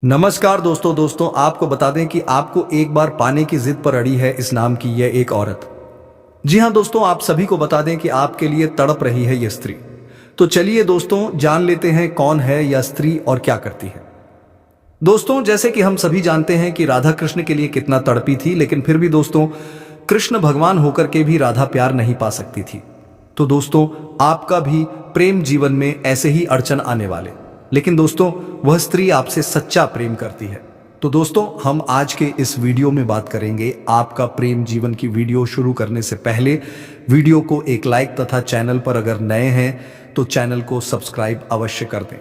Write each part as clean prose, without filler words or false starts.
नमस्कार दोस्तों दोस्तों आपको बता दें कि आपको एक बार पाने की जिद पर अड़ी है इस नाम की यह एक औरत। जी हां दोस्तों, आप सभी को बता दें कि आपके लिए तड़प रही है यह स्त्री। तो चलिए दोस्तों जान लेते हैं कौन है यह स्त्री और क्या करती है। दोस्तों जैसे कि हम सभी जानते हैं कि राधा कृष्ण के लिए कितना तड़पी थी, लेकिन फिर भी दोस्तों कृष्ण भगवान होकर के भी राधा प्यार नहीं पा सकती थी। तो दोस्तों आपका भी प्रेम जीवन में ऐसे ही अड़चन आने वाले, लेकिन दोस्तों वह स्त्री आपसे सच्चा प्रेम करती है। तो दोस्तों हम आज के इस वीडियो में बात करेंगे आपका प्रेम जीवन की। वीडियो शुरू करने से पहले वीडियो को एक लाइक तथा चैनल पर अगर नए हैं तो चैनल को सब्सक्राइब अवश्य कर दें।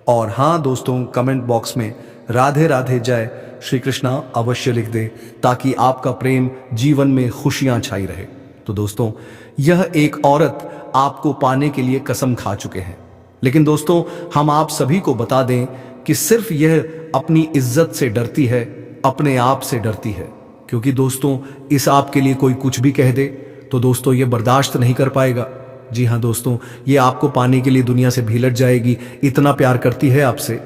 और हाँ दोस्तों, कमेंट बॉक्स में राधे राधे जय श्री कृष्णा अवश्य लिख दें ताकि आपका प्रेम जीवन में खुशियां छाई रहे। तो दोस्तों यह एक औरत आपको पाने के लिए कसम खा चुके हैं, लेकिन दोस्तों हम आप सभी को बता दें कि सिर्फ यह अपनी इज्जत से डरती है, अपने आप से डरती है। क्योंकि दोस्तों इस आपके लिए कोई कुछ भी कह दे तो दोस्तों ये बर्दाश्त नहीं कर पाएगा। जी हाँ दोस्तों, ये आपको पाने के लिए दुनिया से भी लट जाएगी, इतना प्यार करती है आपसे।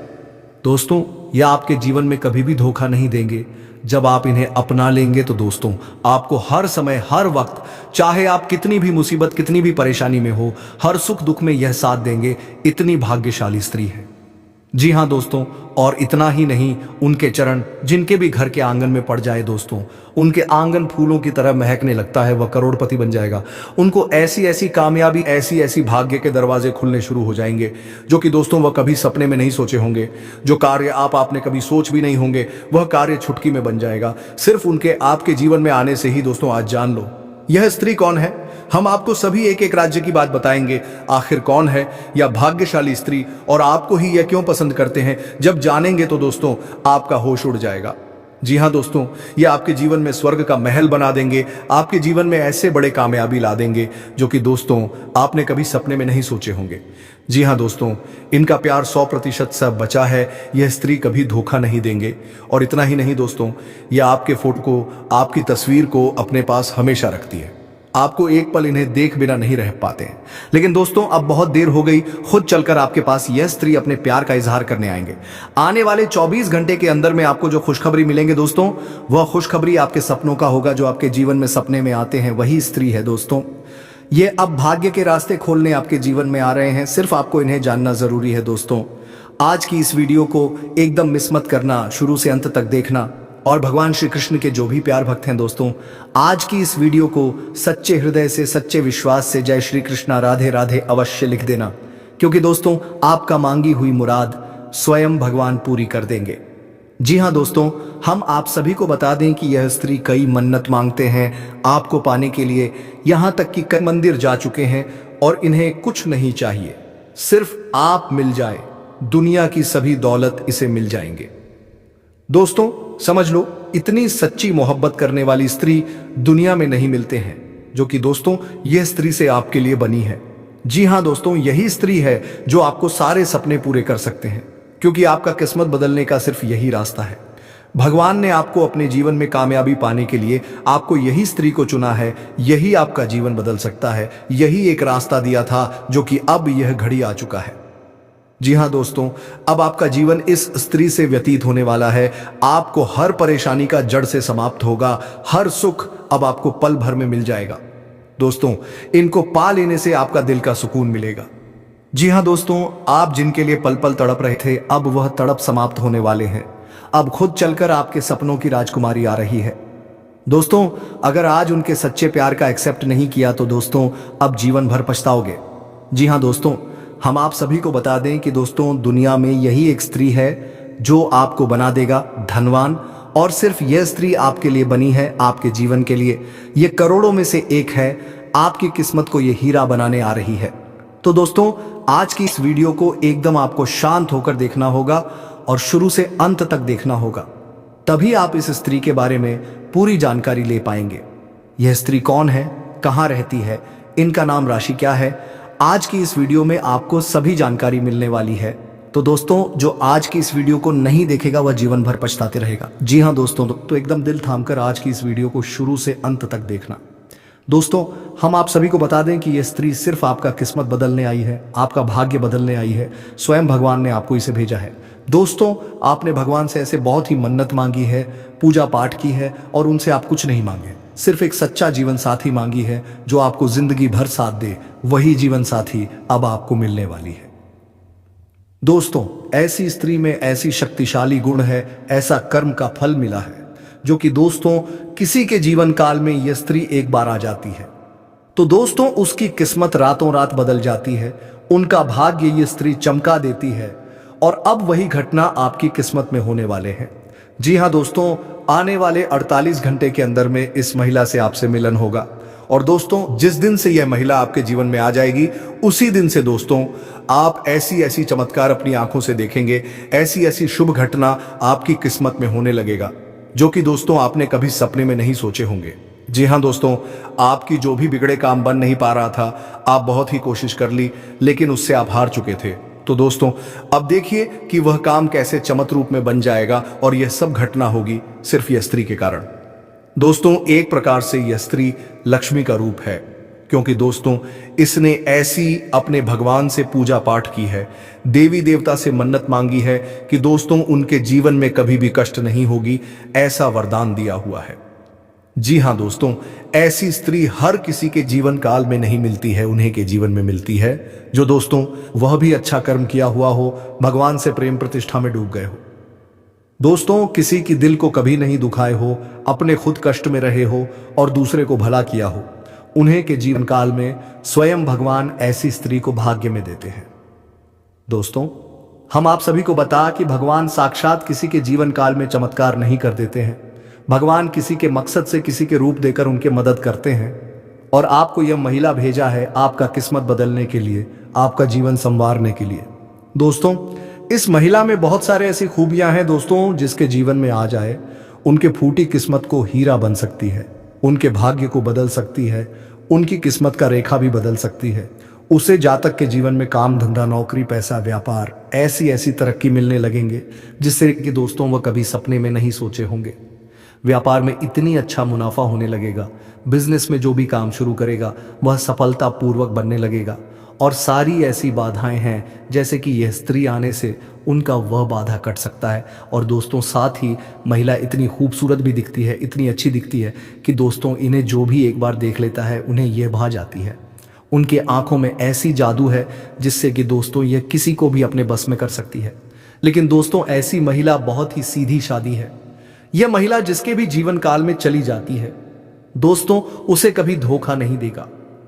दोस्तों ये आपके जीवन में कभी भी धोखा नहीं देंगे। जब आप इन्हें अपना लेंगे तो दोस्तों आपको हर समय हर वक्त, चाहे आप कितनी भी मुसीबत कितनी भी परेशानी में हो, हर सुख दुख में यह साथ देंगे। इतनी भाग्यशाली स्त्री है। जी हाँ दोस्तों, और इतना ही नहीं, उनके चरण जिनके भी घर के आंगन में पड़ जाए दोस्तों, उनके आंगन फूलों की तरह महकने लगता है, वह करोड़पति बन जाएगा। उनको ऐसी ऐसी कामयाबी, ऐसी ऐसी भाग्य के दरवाजे खुलने शुरू हो जाएंगे जो कि दोस्तों वह कभी सपने में नहीं सोचे होंगे। जो कार्य आपने कभी सोच भी नहीं होंगे वह कार्य चुटकी में बन जाएगा, सिर्फ उनके आपके जीवन में आने से ही। दोस्तों आज जान लो यह स्त्री कौन है। हम आपको सभी एक एक राज्य की बात बताएंगे, आखिर कौन है यह भाग्यशाली स्त्री और आपको ही यह क्यों पसंद करते हैं। जब जानेंगे तो दोस्तों आपका होश उड़ जाएगा। जी हाँ दोस्तों, ये आपके जीवन में स्वर्ग का महल बना देंगे, आपके जीवन में ऐसे बड़े कामयाबी ला देंगे जो कि दोस्तों आपने कभी सपने में नहीं सोचे होंगे। जी हाँ दोस्तों, इनका प्यार 100% सब बचा है। यह स्त्री कभी धोखा नहीं देंगे। और इतना ही नहीं दोस्तों, यह आपके फोटो को, आपकी तस्वीर को अपने पास हमेशा रखती है। आपको एक पल इन्हें देख बिना नहीं रह पाते हैं। लेकिन दोस्तों अब बहुत देर हो गई, खुद चलकर आपके पास यह स्त्री अपने प्यार का इजहार करने आएंगे। आने वाले 24 घंटे के अंदर में आपको जो खुशखबरी मिलेंगे दोस्तों, वह खुशखबरी आपके सपनों का होगा। जो आपके जीवन में सपने में आते हैं वही स्त्री है दोस्तों। ये अब भाग्य के रास्ते खोलने आपके जीवन में आ रहे हैं, सिर्फ आपको इन्हें जानना जरूरी है। दोस्तों आज की इस वीडियो को एकदम मिस मत करना, शुरू से अंत तक देखना। और भगवान श्री कृष्ण के जो भी प्यार भक्त हैं दोस्तों, आज की इस वीडियो को सच्चे हृदय से, सच्चे विश्वास से जय श्री कृष्णा राधे राधे अवश्य लिख देना। क्योंकि दोस्तों आपका मांगी हुई मुराद स्वयं भगवान पूरी कर देंगे। जी हाँ दोस्तों, हम आप सभी को बता दें कि यह स्त्री कई मन्नत मांगते हैं आपको पाने के लिए, यहां तक कि कई मंदिर जा चुके हैं और इन्हें कुछ नहीं चाहिए, सिर्फ आप मिल जाए, दुनिया की सभी दौलत इसे मिल जाएंगे। दोस्तों समझ लो, इतनी सच्ची मोहब्बत करने वाली स्त्री दुनिया में नहीं मिलते हैं, जो कि दोस्तों यह स्त्री से आपके लिए बनी है। जी हाँ दोस्तों, यही स्त्री है जो आपको सारे सपने पूरे कर सकते हैं। क्योंकि आपका किस्मत बदलने का सिर्फ यही रास्ता है। भगवान ने आपको अपने जीवन में कामयाबी पाने के लिए आपको यही स्त्री को चुना है। यही आपका जीवन बदल सकता है। यही एक रास्ता दिया था जो कि अब यह घड़ी आ चुका है। जी हाँ दोस्तों, अब आपका जीवन इस स्त्री से व्यतीत होने वाला है। आपको हर परेशानी का जड़ से समाप्त होगा, हर सुख अब आपको पल भर में मिल जाएगा। दोस्तों इनको पा लेने से आपका दिल का सुकून मिलेगा। जी हाँ दोस्तों, आप जिनके लिए पल पल तड़प रहे थे, अब वह तड़प समाप्त होने वाले हैं। अब खुद चलकर आपके सपनों की राजकुमारी आ रही है। दोस्तों अगर आज उनके सच्चे प्यार का एक्सेप्ट नहीं किया तो दोस्तों अब जीवन भर पछताओगे। जी हाँ दोस्तों, हम आप सभी को बता दें कि दोस्तों दुनिया में यही एक स्त्री है जो आपको बना देगा धनवान। और सिर्फ यह स्त्री आपके लिए बनी है, आपके जीवन के लिए। यह करोड़ों में से एक है। आपकी किस्मत को यह हीरा बनाने आ रही है। तो दोस्तों आज की इस वीडियो को एकदम आपको शांत होकर देखना होगा और शुरू से अंत तक देखना होगा, तभी आप इस स्त्री के बारे में पूरी जानकारी ले पाएंगे। यह स्त्री कौन है, कहाँ रहती है, इनका नाम राशि क्या है, आज की इस वीडियो में आपको सभी जानकारी मिलने वाली है। तो दोस्तों जो आज की इस वीडियो को नहीं देखेगा वह जीवन भर पछताते रहेगा। जी हाँ दोस्तों, तो एकदम दिल थामकर आज की इस वीडियो को शुरू से अंत तक देखना। दोस्तों हम आप सभी को बता दें कि यह स्त्री सिर्फ आपका किस्मत बदलने आई है, आपका भाग्य बदलने आई है। स्वयं भगवान ने आपको इसे भेजा है। दोस्तों, आपने भगवान से ऐसे बहुत ही मन्नत मांगी है, पूजा पाठ की है और उनसे आप कुछ नहीं मांगे, सिर्फ एक सच्चा जीवन साथी मांगी है जो आपको जिंदगी भर साथ दे। वही जीवन साथी अब आपको मिलने वाली है। दोस्तों, ऐसी स्त्री में ऐसी शक्तिशाली गुण है, ऐसा कर्म का फल मिला है जो कि दोस्तों किसी के जीवन काल में यह स्त्री एक बार आ जाती है तो दोस्तों उसकी किस्मत रातों रात बदल जाती है, उनका भाग्य ये स्त्री चमका देती है और अब वही घटना आपकी किस्मत में होने वाले हैं। जी हाँ दोस्तों, आने वाले 48 घंटे के अंदर में इस महिला से आपसे मिलन होगा और दोस्तों जिस दिन से यह महिला आपके जीवन में आ जाएगी उसी दिन से दोस्तों आप ऐसी ऐसी चमत्कार अपनी आंखों से देखेंगे, ऐसी ऐसी शुभ घटना आपकी किस्मत में होने लगेगा जो कि दोस्तों आपने कभी सपने में नहीं सोचे होंगे। जी हाँ दोस्तों, आपकी जो भी बिगड़े काम बन नहीं पा रहा था, आप बहुत ही कोशिश कर ली लेकिन उससे आप हार चुके थे। तो दोस्तों अब देखिए कि वह काम कैसे चमक रूप में बन जाएगा और यह सब घटना होगी सिर्फ यह स्त्री के कारण। दोस्तों एक प्रकार से यह स्त्री लक्ष्मी का रूप है, क्योंकि दोस्तों इसने ऐसी अपने भगवान से पूजा पाठ की है, देवी देवता से मन्नत मांगी है कि दोस्तों उनके जीवन में कभी भी कष्ट नहीं होगी, ऐसा वरदान दिया हुआ है। जी हाँ दोस्तों, ऐसी स्त्री हर किसी के जीवन काल में नहीं मिलती है, उन्हीं के जीवन में मिलती है जो दोस्तों वह भी अच्छा कर्म किया हुआ हो, भगवान से प्रेम प्रतिष्ठा में डूब गए हो, दोस्तों किसी की दिल को कभी नहीं दुखाए हो, अपने खुद कष्ट में रहे हो और दूसरे को भला किया हो, उन्हें के जीवन काल में स्वयं भगवान ऐसी स्त्री को भाग्य में देते हैं। दोस्तों हम आप सभी को बता कि भगवान साक्षात किसी के जीवन काल में चमत्कार नहीं कर देते हैं, भगवान किसी के मकसद से किसी के रूप देकर उनके मदद करते हैं और आपको यह महिला भेजा है आपका किस्मत बदलने के लिए, आपका जीवन संवारने के लिए। दोस्तों इस महिला में बहुत सारे ऐसी खूबियां हैं दोस्तों, जिसके जीवन में आ जाए उनके फूटी किस्मत को हीरा बन सकती है, उनके भाग्य को बदल सकती है, उनकी किस्मत का रेखा भी बदल सकती है, उसे जातक के जीवन में काम धंधा नौकरी पैसा व्यापार ऐसी ऐसी तरक्की मिलने लगेंगे जिससे कि दोस्तों वह कभी सपने में नहीं सोचे होंगे। व्यापार में इतनी अच्छा मुनाफा होने लगेगा, बिजनेस में जो भी काम शुरू करेगा वह सफलतापूर्वक बनने लगेगा और सारी ऐसी बाधाएं हैं जैसे कि यह स्त्री आने से उनका वह बाधा कट सकता है। और दोस्तों साथ ही महिला इतनी खूबसूरत भी दिखती है, इतनी अच्छी दिखती है कि दोस्तों इन्हें जो भी एक बार देख लेता है उन्हें यह भा जाती है। उनके आंखों में ऐसी जादू है जिससे कि दोस्तों यह किसी को भी अपने बस में कर सकती है। लेकिन दोस्तों ऐसी महिला बहुत ही सीधी सादी है। यह महिला जिसके भी जीवन काल में चली जाती है दोस्तों उसे कभी धोखा नहीं देगा,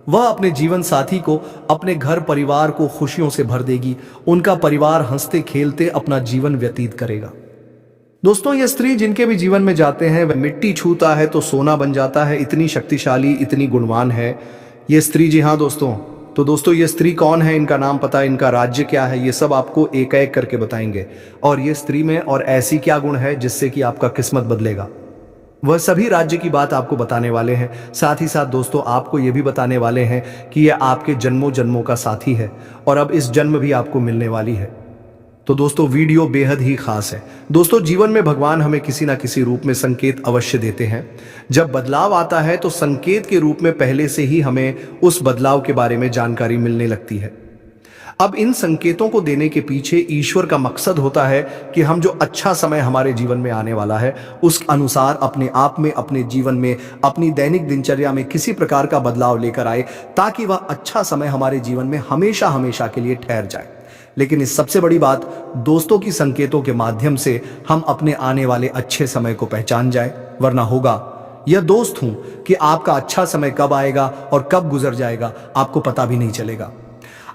वह अपने जीवन साथी को, अपने घर परिवार को खुशियों से भर देगी, उनका परिवार हंसते खेलते अपना जीवन व्यतीत करेगा। दोस्तों यह स्त्री जिनके भी जीवन में जाते हैं वह मिट्टी छूता है तो सोना बन जाता है, इतनी शक्तिशाली इतनी गुणवान है यह स्त्री। जी हाँ दोस्तों, तो दोस्तों ये स्त्री कौन है, इनका नाम पता, इनका राज्य क्या है, ये सब आपको एक एक करके बताएंगे। और ये स्त्री में और ऐसी क्या गुण है जिससे कि आपका किस्मत बदलेगा, वह सभी राज्य की बात आपको बताने वाले हैं। साथ ही साथ दोस्तों आपको ये भी बताने वाले हैं कि यह आपके जन्मों जन्मों का साथी है और अब इस जन्म भी आपको मिलने वाली है। तो दोस्तों वीडियो बेहद ही खास है। दोस्तों जीवन में भगवान हमें किसी ना किसी रूप में संकेत अवश्य देते हैं। जब बदलाव आता है तो संकेत के रूप में पहले से ही हमें उस बदलाव के बारे में जानकारी मिलने लगती है। अब इन संकेतों को देने के पीछे ईश्वर का मकसद होता है कि हम जो अच्छा समय हमारे जीवन में आने वाला है उस अनुसार अपने आप में, अपने जीवन में, अपनी दैनिक दिनचर्या में किसी प्रकार का बदलाव लेकर आए ताकि वह अच्छा समय हमारे जीवन में हमेशा हमेशा के लिए ठहर जाए। लेकिन इस सबसे बड़ी बात दोस्तों की संकेतों के माध्यम से हम अपने आने वाले अच्छे समय को पहचान जाए, वरना होगा यह दोस्त हूं कि आपका अच्छा समय कब आएगा और कब गुजर जाएगा आपको पता भी नहीं चलेगा।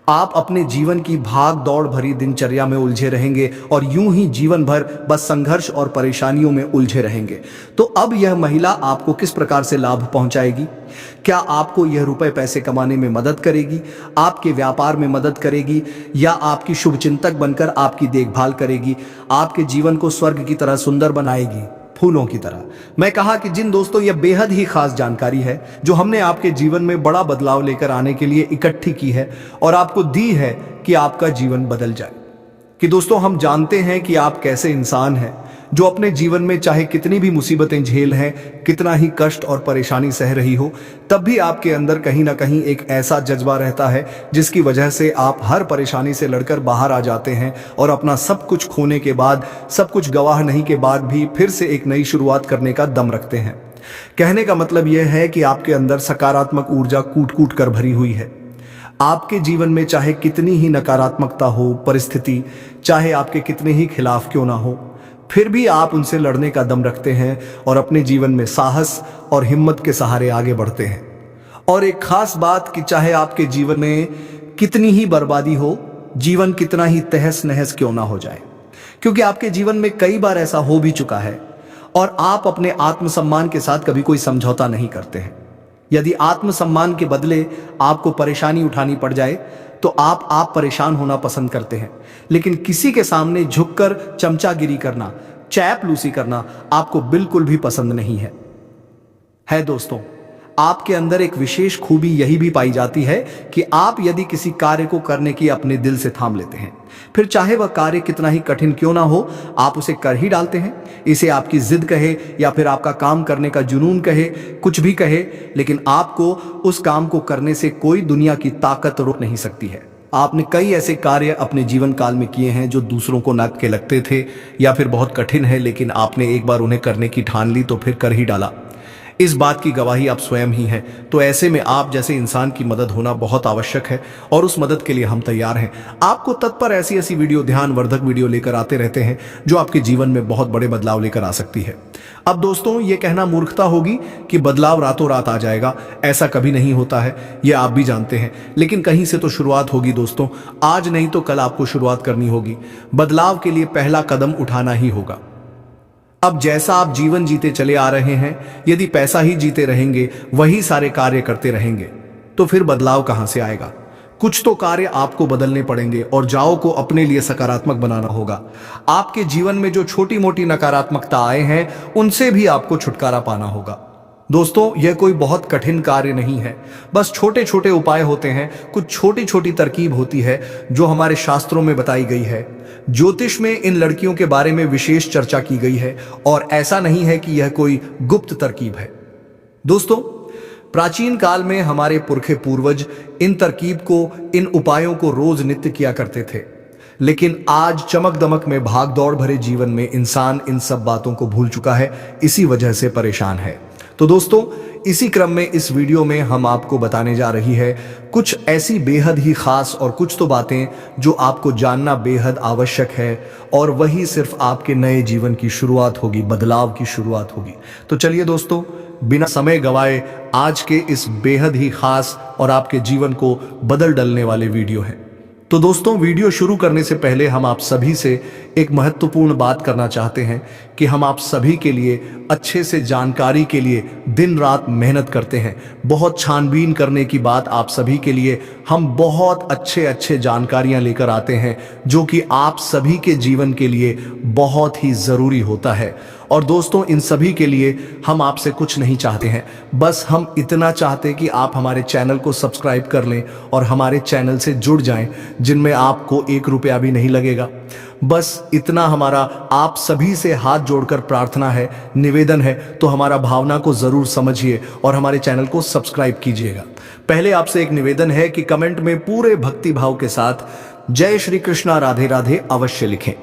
आप अपने जीवन की भाग दौड़ भरी दिनचर्या में उलझे रहेंगे और यूं ही जीवन भर बस संघर्ष और परेशानियों में उलझे रहेंगे। तो अब यह महिला आपको किस प्रकार से लाभ पहुंचाएगी? क्या आपको यह रुपए पैसे कमाने में मदद करेगी, आपके व्यापार में मदद करेगी, या आपकी शुभचिंतक बनकर आपकी देखभाल करेगी, आपके जीवन को स्वर्ग की तरह सुंदर बनाएगी, फूलों की तरह? मैं कहा कि जिन दोस्तों यह बेहद ही खास जानकारी है जो हमने आपके जीवन में बड़ा बदलाव लेकर आने के लिए इकट्ठी की है और आपको दी है कि आपका जीवन बदल जाए। कि दोस्तों हम जानते हैं कि आप कैसे इंसान हैं, जो अपने जीवन में चाहे कितनी भी मुसीबतें झेल हैं, कितना ही कष्ट और परेशानी सह रही हो, तब भी आपके अंदर कहीं ना कहीं एक ऐसा जज्बा रहता है जिसकी वजह से आप हर परेशानी से लड़कर बाहर आ जाते हैं और अपना सब कुछ खोने के बाद, सब कुछ गवाह नहीं के बाद भी फिर से एक नई शुरुआत करने का दम रखते हैं। कहने का मतलब यह है कि आपके अंदर सकारात्मक ऊर्जा कूट कूट कर भरी हुई है। आपके जीवन में चाहे कितनी ही नकारात्मकता हो, परिस्थिति चाहे आपके कितने ही खिलाफ क्यों ना हो, फिर भी आप उनसे लड़ने का दम रखते हैं और अपने जीवन में साहस और हिम्मत के सहारे आगे बढ़ते हैं। और एक खास बात कि चाहे आपके जीवन में कितनी ही बर्बादी हो, जीवन कितना ही तहस नहस क्यों ना हो जाए, क्योंकि आपके जीवन में कई बार ऐसा हो भी चुका है और आप अपने आत्मसम्मान के साथ कभी कोई समझौता नहीं करते हैं। यदि आत्मसम्मान के बदले आपको परेशानी उठानी पड़ जाए तो आप परेशान होना पसंद करते हैं, लेकिन किसी के सामने झुककर चमचागिरी करना, चैपलूसी करना आपको बिल्कुल भी पसंद नहीं है दोस्तों। आपके अंदर एक विशेष खूबी यही भी पाई जाती है कि आप यदि किसी कार्य को करने की अपने दिल से थाम लेते हैं, फिर चाहे वह कार्य कितना ही कठिन क्यों ना हो, आप उसे कर ही डालते हैं। इसे आपकी जिद कहे या फिर आपका काम करने का जुनून कहे, कुछ भी कहे, लेकिन आपको उस काम को करने से कोई दुनिया की ताकत रोक नहीं सकती है। आपने कई ऐसे कार्य अपने जीवन काल में किए हैं जो दूसरों को नाक के लगते थे या फिर बहुत कठिन है, लेकिन आपने एक बार उन्हें करने की ठान ली तो फिर कर ही डाला। इस बात की गवाही आप स्वयं ही हैं। तो ऐसे में आप जैसे इंसान की मदद होना बहुत आवश्यक है और उस मदद के लिए हम तैयार हैं। आपको तत्पर ऐसी ऐसी वीडियो, ध्यानवर्धक वीडियो लेकर आते रहते हैं जो आपके जीवन में बहुत बड़े बदलाव लेकर आ सकती है। अब दोस्तों, ये कहना मूर्खता होगी कि बदलाव रातों रात आ जाएगा, ऐसा कभी नहीं होता है, ये आप भी जानते हैं। लेकिन कहीं से तो शुरुआत होगी दोस्तों, आज नहीं तो कल आपको शुरुआत करनी होगी। बदलाव के लिए पहला कदम उठाना ही होगा। अब जैसा आप जीवन जीते चले आ रहे हैं, यदि पैसा ही जीते रहेंगे, वही सारे कार्य करते रहेंगे, तो फिर बदलाव कहां से आएगा। कुछ तो कार्य आपको बदलने पड़ेंगे और जाओ को अपने लिए सकारात्मक बनाना होगा। आपके जीवन में जो छोटी मोटी नकारात्मकता आए हैं, उनसे भी आपको छुटकारा पाना होगा। दोस्तों, यह कोई बहुत कठिन कार्य नहीं है, बस छोटे छोटे उपाय होते हैं, कुछ छोटी छोटी तरकीब होती है जो हमारे शास्त्रों में बताई गई है। ज्योतिष में इन लड़कियों के बारे में विशेष चर्चा की गई है और ऐसा नहीं है कि यह कोई गुप्त तरकीब है। दोस्तों, प्राचीन काल में हमारे पुरखे पूर्वज इन तरकीब को, इन उपायों को रोज नित्य किया करते थे, लेकिन आज चमक दमक में भाग दौड़ भरे जीवन में इंसान इन सब बातों को भूल चुका है, इसी वजह से परेशान है। तो दोस्तों, इसी क्रम में इस वीडियो में हम आपको बताने जा रही है कुछ ऐसी बेहद ही खास और कुछ तो बातें जो आपको जानना बेहद आवश्यक है, और वही सिर्फ आपके नए जीवन की शुरुआत होगी, बदलाव की शुरुआत होगी। तो चलिए दोस्तों, बिना समय गवाए आज के इस बेहद ही खास और आपके जीवन को बदल डालने वाले वीडियो है। तो दोस्तों, वीडियो शुरू करने से पहले हम आप सभी से एक महत्वपूर्ण बात करना चाहते हैं कि हम आप सभी के लिए अच्छे से जानकारी के लिए दिन रात मेहनत करते हैं। बहुत छानबीन करने की बात आप सभी के लिए हम बहुत अच्छे जानकारियां लेकर आते हैं जो कि आप सभी के जीवन के लिए बहुत ही ज़रूरी होता है। और दोस्तों, इन सभी के लिए हम आपसे कुछ नहीं चाहते हैं, बस हम इतना चाहते हैं कि आप हमारे चैनल को सब्सक्राइब कर लें और हमारे चैनल से जुड़ जाएं, जिनमें आपको 1 रुपया भी नहीं लगेगा। बस इतना हमारा आप सभी से हाथ जोड़कर प्रार्थना है, निवेदन है। तो हमारा भावना को जरूर समझिए और हमारे चैनल को सब्सक्राइब कीजिएगा। पहले आपसे एक निवेदन है कि कमेंट में पूरे भक्ति भाव के साथ जय श्री कृष्णा राधे राधे अवश्य लिखें,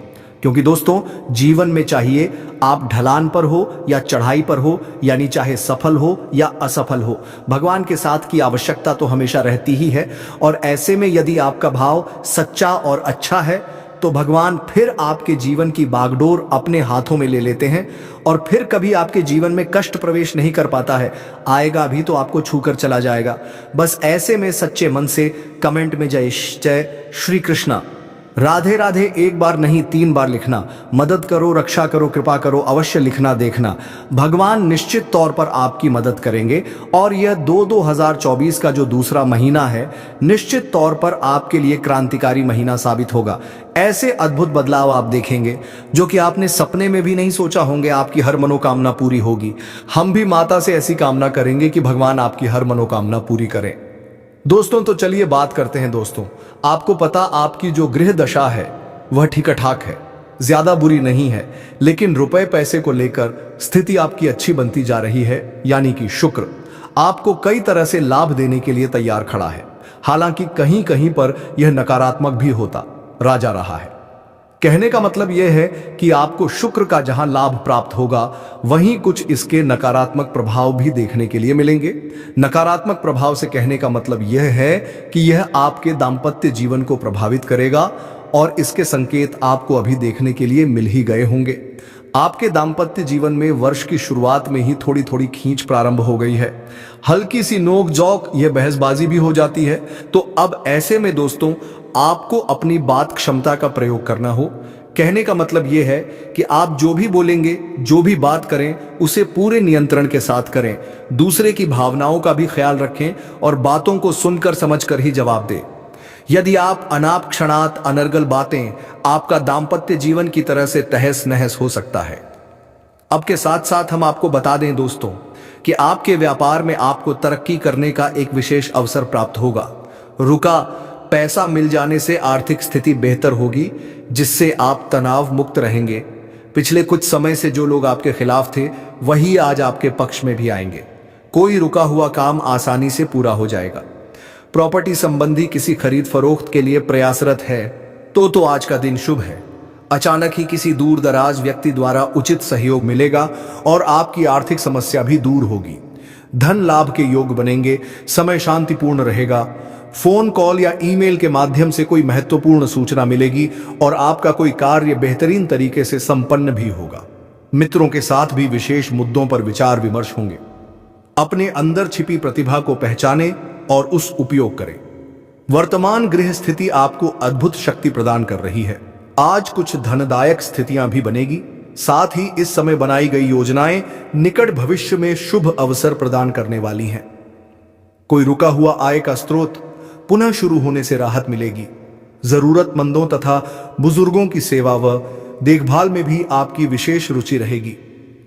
क्योंकि दोस्तों, जीवन में चाहिए आप ढलान पर हो या चढ़ाई पर हो, यानी चाहे सफल हो या असफल हो, भगवान के साथ की आवश्यकता तो हमेशा रहती ही है। और ऐसे में यदि आपका भाव सच्चा और अच्छा है तो भगवान फिर आपके जीवन की बागडोर अपने हाथों में ले लेते हैं और फिर कभी आपके जीवन में कष्ट प्रवेश नहीं कर पाता है। आएगा भी तो आपको छूकर चला जाएगा। बस ऐसे में सच्चे मन से कमेंट में जय श्री कृष्णा राधे राधे 1 बार नहीं 3 बार लिखना। मदद करो, रक्षा करो, कृपा करो, अवश्य लिखना देखना। भगवान निश्चित तौर पर आपकी मदद करेंगे और यह 2024 का जो दूसरा महीना है, निश्चित तौर पर आपके लिए क्रांतिकारी महीना साबित होगा। ऐसे अद्भुत बदलाव आप देखेंगे जो कि आपने सपने में भी नहीं सोचा होंगे। आपकी हर मनोकामना पूरी होगी। हम भी माता से ऐसी कामना करेंगे कि भगवान आपकी हर मनोकामना पूरी करें। दोस्तों, तो चलिए बात करते हैं। दोस्तों, आपको पता, आपकी जो गृह दशा है वह ठीक ठाक है, ज्यादा बुरी नहीं है, लेकिन रुपए पैसे को लेकर स्थिति आपकी अच्छी बनती जा रही है, यानी कि शुक्र आपको कई तरह से लाभ देने के लिए तैयार खड़ा है। हालांकि कहीं कहीं पर यह नकारात्मक भी होता राजा रहा है। कहने का मतलब यह है कि आपको शुक्र का जहां लाभ प्राप्त होगा, वहीं कुछ इसके नकारात्मक प्रभाव भी देखने के लिए मिलेंगे। नकारात्मक प्रभाव से कहने का मतलब यह है कि यह आपके दाम्पत्य जीवन को प्रभावित करेगा, और इसके संकेत आपको अभी देखने के लिए मिल ही गए होंगे। आपके दाम्पत्य जीवन में वर्ष की शुरुआत में ही थोड़ी थोड़ी खींच प्रारंभ हो गई है, हल्की सी नोक झोंक, यह बहसबाजी भी हो जाती है। तो अब ऐसे में दोस्तों आपको अपनी बात क्षमता का प्रयोग करना हो। कहने का मतलब यह है कि आप जो भी बोलेंगे, जो भी बात करें, उसे पूरे नियंत्रण के साथ करें। दूसरे की भावनाओं का भी ख्याल रखें और बातों को सुनकर समझकर ही जवाब दें। यदि आप अनाप क्षणात अनर्गल बातें, आपका दाम्पत्य जीवन की तरह से तहस नहस हो सकता है। अब के साथ साथ हम आपको बता दें दोस्तों कि आपके व्यापार में आपको तरक्की करने का एक विशेष अवसर प्राप्त होगा। रुका पैसा मिल जाने से आर्थिक स्थिति बेहतर होगी, जिससे आप तनाव मुक्त रहेंगे। पिछले कुछ समय से जो लोग आपके खिलाफ थे, वही आज आपके पक्ष में भी आएंगे। कोई रुका हुआ काम आसानी से पूरा हो जाएगा। प्रॉपर्टी संबंधी किसी खरीद फरोख्त के लिए प्रयासरत है तो आज का दिन शुभ है। अचानक ही किसी दूर दराज व्यक्ति द्वारा उचित सहयोग मिलेगा और आपकी आर्थिक समस्या भी दूर होगी। धन लाभ के योग बनेंगे, समय शांतिपूर्ण रहेगा। फोन कॉल या ईमेल के माध्यम से कोई महत्वपूर्ण सूचना मिलेगी और आपका कोई कार्य बेहतरीन तरीके से संपन्न भी होगा। मित्रों के साथ भी विशेष मुद्दों पर विचार विमर्श होंगे। अपने अंदर छिपी प्रतिभा को पहचानें और उस उपयोग करें। वर्तमान गृह स्थिति आपको अद्भुत शक्ति प्रदान कर रही है। आज कुछ धनदायक स्थितियां भी बनेगी। साथ ही इस समय बनाई गई योजनाएं निकट भविष्य में शुभ अवसर प्रदान करने वाली हैं। कोई रुका हुआ आय का स्रोत पुनः शुरू होने से राहत मिलेगी। जरूरतमंदों तथा बुजुर्गों की सेवा व देखभाल में भी आपकी विशेष रुचि रहेगी।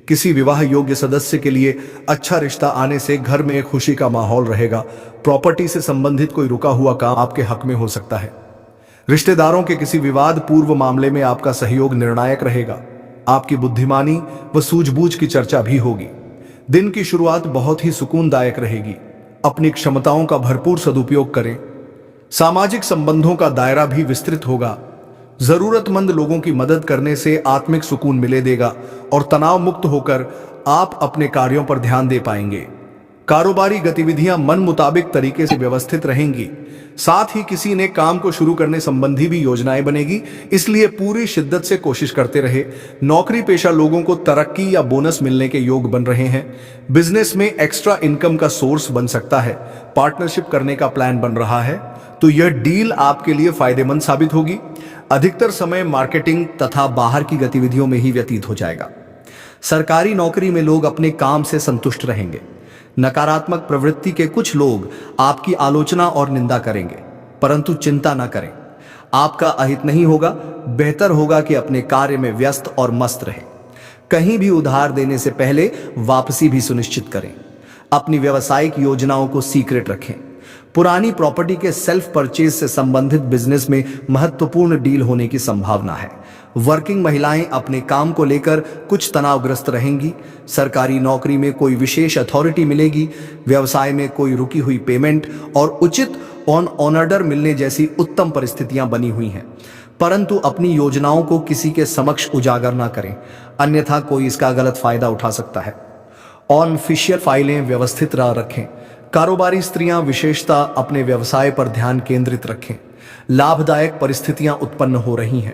किसी विवाह योग्य सदस्य के लिए अच्छा रिश्ता आने से घर में एक खुशी का माहौल रहेगा। प्रॉपर्टी से संबंधित कोई रुका हुआ काम आपके हक में हो सकता है। रिश्तेदारों के किसी विवाद पूर्व मामले में आपका सहयोग निर्णायक रहेगा। आपकी बुद्धिमानी व सूझबूझ की चर्चा भी होगी। दिन की शुरुआत बहुत ही सुकूनदायक रहेगी। अपनी क्षमताओं का भरपूर सदुपयोग करें। सामाजिक संबंधों का दायरा भी विस्तृत होगा। जरूरतमंद लोगों की मदद करने से आत्मिक सुकून मिले देगा और तनाव मुक्त होकर आप अपने कार्यों पर ध्यान दे पाएंगे। कारोबारी गतिविधियां मन मुताबिक तरीके से व्यवस्थित रहेंगी। साथ ही किसी ने काम को शुरू करने संबंधी भी योजनाएं बनेगी, इसलिए पूरी शिद्दत से कोशिश करते रहे। नौकरी पेशा लोगों को तरक्की या बोनस मिलने के योग बन रहे हैं। बिजनेस में एक्स्ट्रा इनकम का सोर्स बन सकता है। पार्टनरशिप करने का प्लान बन रहा है तो यह डील आपके लिए फायदेमंद साबित होगी। अधिकतर समय मार्केटिंग तथा बाहर की गतिविधियों में ही व्यतीत हो जाएगा। सरकारी नौकरी में लोग अपने काम से संतुष्ट रहेंगे। नकारात्मक प्रवृत्ति के कुछ लोग आपकी आलोचना और निंदा करेंगे, परंतु चिंता न करें, आपका अहित नहीं होगा। बेहतर होगा कि अपने कार्य में व्यस्त और मस्त रहें। कहीं भी उधार देने से पहले वापसी भी सुनिश्चित करें। अपनी व्यावसायिक योजनाओं को सीक्रेट रखें। पुरानी प्रॉपर्टी के सेल्फ परचेज से संबंधित बिजनेस में महत्वपूर्ण डील होने की संभावना है। वर्किंग महिलाएं अपने काम को लेकर कुछ तनावग्रस्त रहेंगी। सरकारी नौकरी में कोई विशेष अथॉरिटी मिलेगी। व्यवसाय में कोई रुकी हुई पेमेंट और उचित ऑन ऑर्डर मिलने जैसी उत्तम परिस्थितियां बनी हुई हैं, परंतु अपनी योजनाओं को किसी के समक्ष उजागर ना करें, अन्यथा कोई इसका गलत फायदा उठा सकता है। ऑनफिशियल फाइलें व्यवस्थित रखें। कारोबारी स्त्रियां विशेषता अपने व्यवसाय पर ध्यान केंद्रित रखें। लाभदायक परिस्थितियां उत्पन्न हो रही हैं।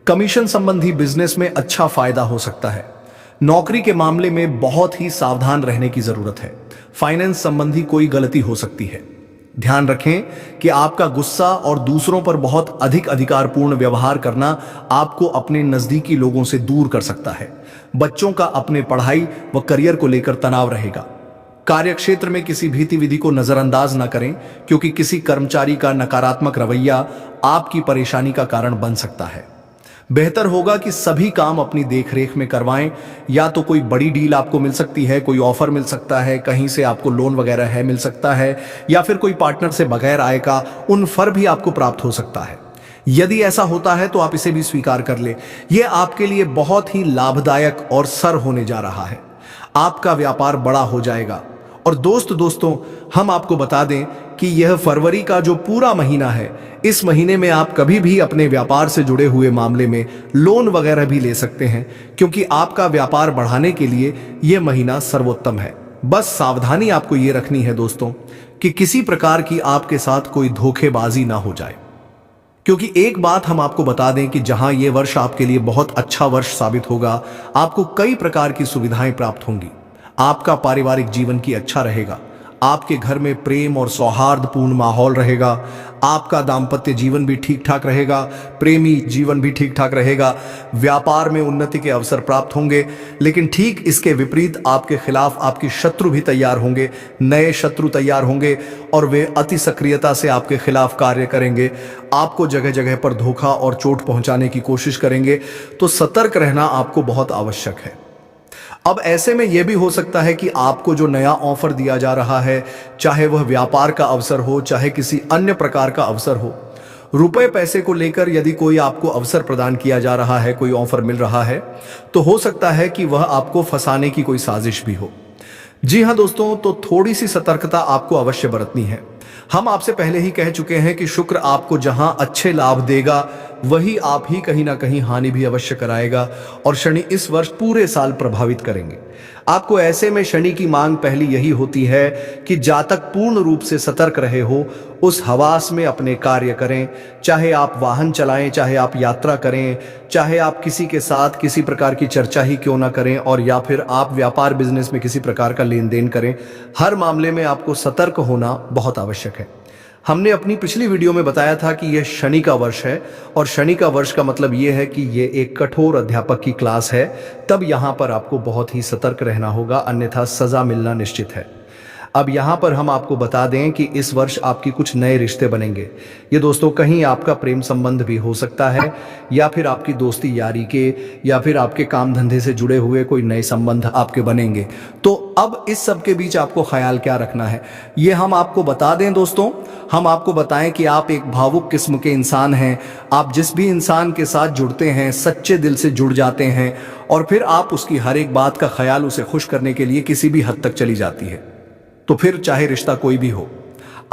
कमीशन संबंधी बिजनेस में अच्छा फायदा हो सकता है। नौकरी के मामले में बहुत ही सावधान रहने की जरूरत है। फाइनेंस संबंधी कोई गलती हो सकती है। ध्यान रखें कि आपका गुस्सा और दूसरों पर बहुत अधिक अधिकारपूर्ण व्यवहार करना आपको अपने नजदीकी लोगों से दूर कर सकता है। बच्चों का अपने पढ़ाई व करियर को लेकर तनाव रहेगा। कार्यक्षेत्र में किसी गतिविधि को नजरअंदाज न करें, क्योंकि किसी कर्मचारी का नकारात्मक रवैया आपकी परेशानी का कारण बन सकता है। बेहतर होगा कि सभी काम अपनी देखरेख में करवाएं। या तो कोई बड़ी डील आपको मिल सकती है, कोई ऑफर मिल सकता है, कहीं से आपको लोन वगैरह मिल सकता है, या फिर कोई पार्टनर से बगैर आय का उन फर भी आपको प्राप्त हो सकता है। यदि ऐसा होता है तो आप इसे भी स्वीकार कर ले। यह आपके लिए बहुत ही लाभदायक और सर होने जा रहा है। आपका व्यापार बड़ा हो जाएगा। और दोस्तों हम आपको बता दें कि यह फरवरी का जो पूरा महीना है, इस महीने में आप कभी भी अपने व्यापार से जुड़े हुए मामले में लोन वगैरह भी ले सकते हैं, क्योंकि आपका व्यापार बढ़ाने के लिए यह महीना सर्वोत्तम है। बस सावधानी आपको यह रखनी है दोस्तों कि किसी प्रकार की आपके साथ कोई धोखेबाजी ना हो जाए। क्योंकि एक बात हम आपको बता दें कि जहां यह वर्ष आपके लिए बहुत अच्छा वर्ष साबित होगा, आपको कई प्रकार की सुविधाएं प्राप्त होंगी। आपका पारिवारिक जीवन की अच्छा रहेगा, आपके घर में प्रेम और सौहार्दपूर्ण माहौल रहेगा, आपका दाम्पत्य जीवन भी ठीक ठाक रहेगा, प्रेमी जीवन भी ठीक ठाक रहेगा, व्यापार में उन्नति के अवसर प्राप्त होंगे। लेकिन ठीक इसके विपरीत आपके खिलाफ आपके शत्रु भी तैयार होंगे, नए शत्रु तैयार होंगे और वे अति सक्रियता से आपके खिलाफ कार्य करेंगे, आपको जगह जगह पर धोखा और चोट पहुंचाने की कोशिश करेंगे। तो सतर्क रहना आपको बहुत आवश्यक है। अब ऐसे में यह भी हो सकता है कि आपको जो नया ऑफर दिया जा रहा है, चाहे वह व्यापार का अवसर हो, चाहे किसी अन्य प्रकार का अवसर हो, रुपए पैसे को लेकर यदि कोई आपको अवसर प्रदान किया जा रहा है, कोई ऑफर मिल रहा है, तो हो सकता है कि वह आपको फंसाने की कोई साजिश भी हो। जी हां दोस्तों, तो थोड़ी सी सतर्कता आपको अवश्य बरतनी है। हम आपसे पहले ही कह चुके हैं कि शुक्र आपको जहां अच्छे लाभ देगा, वही आप ही कहीं ना कहीं हानि भी अवश्य कराएगा। और शनि इस वर्ष पूरे साल प्रभावित करेंगे आपको। ऐसे में शनि की मांग पहली यही होती है कि जातक पूर्ण रूप से सतर्क रहे हो, उस हवास में अपने कार्य करें। चाहे आप वाहन चलाएं, चाहे आप यात्रा करें, चाहे आप किसी के साथ किसी प्रकार की चर्चा ही क्यों ना करें, और या फिर आप व्यापार बिजनेस में किसी प्रकार का लेन देन करें, हर मामले में आपको सतर्क होना बहुत आवश्यक है। हमने अपनी पिछली वीडियो में बताया था कि यह शनि का वर्ष है, और शनि का वर्ष का मतलब यह है कि यह एक कठोर अध्यापक की क्लास है। तब यहां पर आपको बहुत ही सतर्क रहना होगा, अन्यथा सजा मिलना निश्चित है। अब यहाँ पर हम आपको बता दें कि इस वर्ष आपकी कुछ नए रिश्ते बनेंगे। ये दोस्तों कहीं आपका प्रेम संबंध भी हो सकता है, या फिर आपकी दोस्ती यारी के, या फिर आपके काम धंधे से जुड़े हुए कोई नए संबंध आपके बनेंगे। तो अब इस सब के बीच आपको ख्याल क्या रखना है, ये हम आपको बता दें दोस्तों। हम आपको बताएं कि आप एक भावुक किस्म के इंसान हैं। आप जिस भी इंसान के साथ जुड़ते हैं, सच्चे दिल से जुड़ जाते हैं, और फिर आप उसकी हर एक बात का ख्याल उसे खुश करने के लिए किसी भी हद तक चली जाती है। तो फिर चाहे रिश्ता कोई भी हो,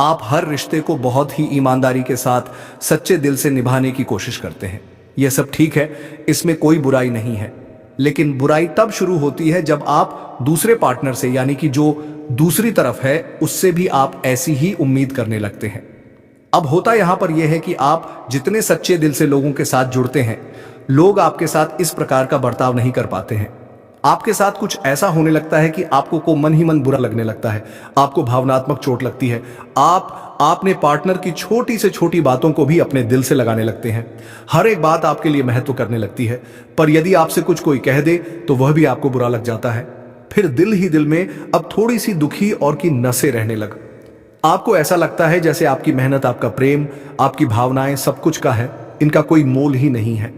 आप हर रिश्ते को बहुत ही ईमानदारी के साथ सच्चे दिल से निभाने की कोशिश करते हैं। यह सब ठीक है, इसमें कोई बुराई नहीं है। लेकिन बुराई तब शुरू होती है जब आप दूसरे पार्टनर से, यानी कि जो दूसरी तरफ है, उससे भी आप ऐसी ही उम्मीद करने लगते हैं। अब होता यहां पर यह है कि आप जितने सच्चे दिल से लोगों के साथ जुड़ते हैं, लोग आपके साथ इस प्रकार का बर्ताव नहीं कर पाते हैं। आपके साथ कुछ ऐसा होने लगता है कि आपको को मन ही मन बुरा लगने लगता है, आपको भावनात्मक चोट लगती है। आप अपने पार्टनर की छोटी से छोटी बातों को भी अपने दिल से लगाने लगते हैं। हर एक बात आपके लिए महत्व करने लगती है। पर यदि आपसे कुछ कोई कह दे तो वह भी आपको बुरा लग जाता है। फिर दिल ही दिल में अब थोड़ी सी दुखी और की नसें रहने लग। आपको ऐसा लगता है जैसे आपकी मेहनत, आपका प्रेम, आपकी भावनाएं सब कुछ का है, इनका कोई मोल ही नहीं है।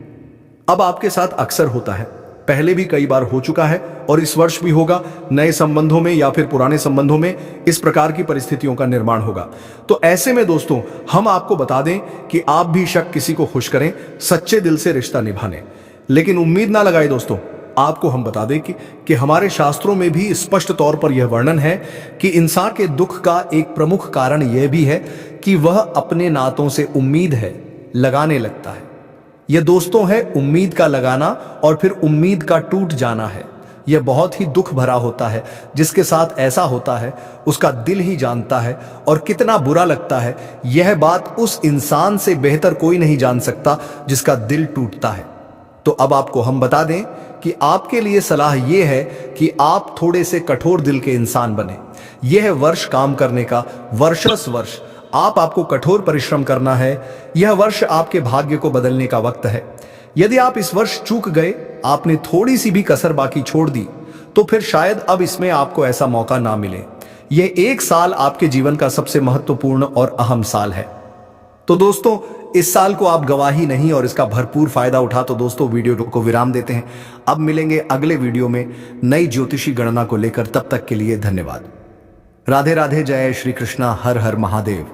अब आपके साथ अक्सर होता है, पहले भी कई बार हो चुका है और इस वर्ष भी होगा। नए संबंधों में या फिर पुराने संबंधों में इस प्रकार की परिस्थितियों का निर्माण होगा। तो ऐसे में दोस्तों हम आपको बता दें कि आप भी शक किसी को खुश करें, सच्चे दिल से रिश्ता निभाने, लेकिन उम्मीद ना लगाए दोस्तों। आपको हम बता दें कि हमारे शास्त्रों में भी स्पष्ट तौर पर यह वर्णन है कि इंसान के दुख का एक प्रमुख कारण यह भी है कि वह अपने नातों से उम्मीद है लगाने लगता है। यह दोस्तों है उम्मीद का लगाना और फिर उम्मीद का टूट जाना है। यह बहुत ही दुख भरा होता है। जिसके साथ ऐसा होता है उसका दिल ही जानता है और कितना बुरा लगता है। यह बात उस इंसान से बेहतर कोई नहीं जान सकता जिसका दिल टूटता है। तो अब आपको हम बता दें कि आपके लिए सलाह यह है कि आप थोड़े से कठोर दिल के इंसान बने। यह वर्ष काम करने का वर्ष आपको कठोर परिश्रम करना है। यह वर्ष आपके भाग्य को बदलने का वक्त है। यदि आप इस वर्ष चूक गए, आपने थोड़ी सी भी कसर बाकी छोड़ दी, तो फिर शायद अब इसमें आपको ऐसा मौका ना मिले। यह एक साल आपके जीवन का सबसे महत्वपूर्ण और अहम साल है। तो दोस्तों इस साल को आप गवाही नहीं और इसका भरपूर फायदा उठा। तो दोस्तों वीडियो को विराम देते हैं। अब मिलेंगे अगले वीडियो में नई ज्योतिषी गणना को लेकर। तब तक के लिए धन्यवाद। राधे राधे। जय श्री कृष्णा। हर हर महादेव।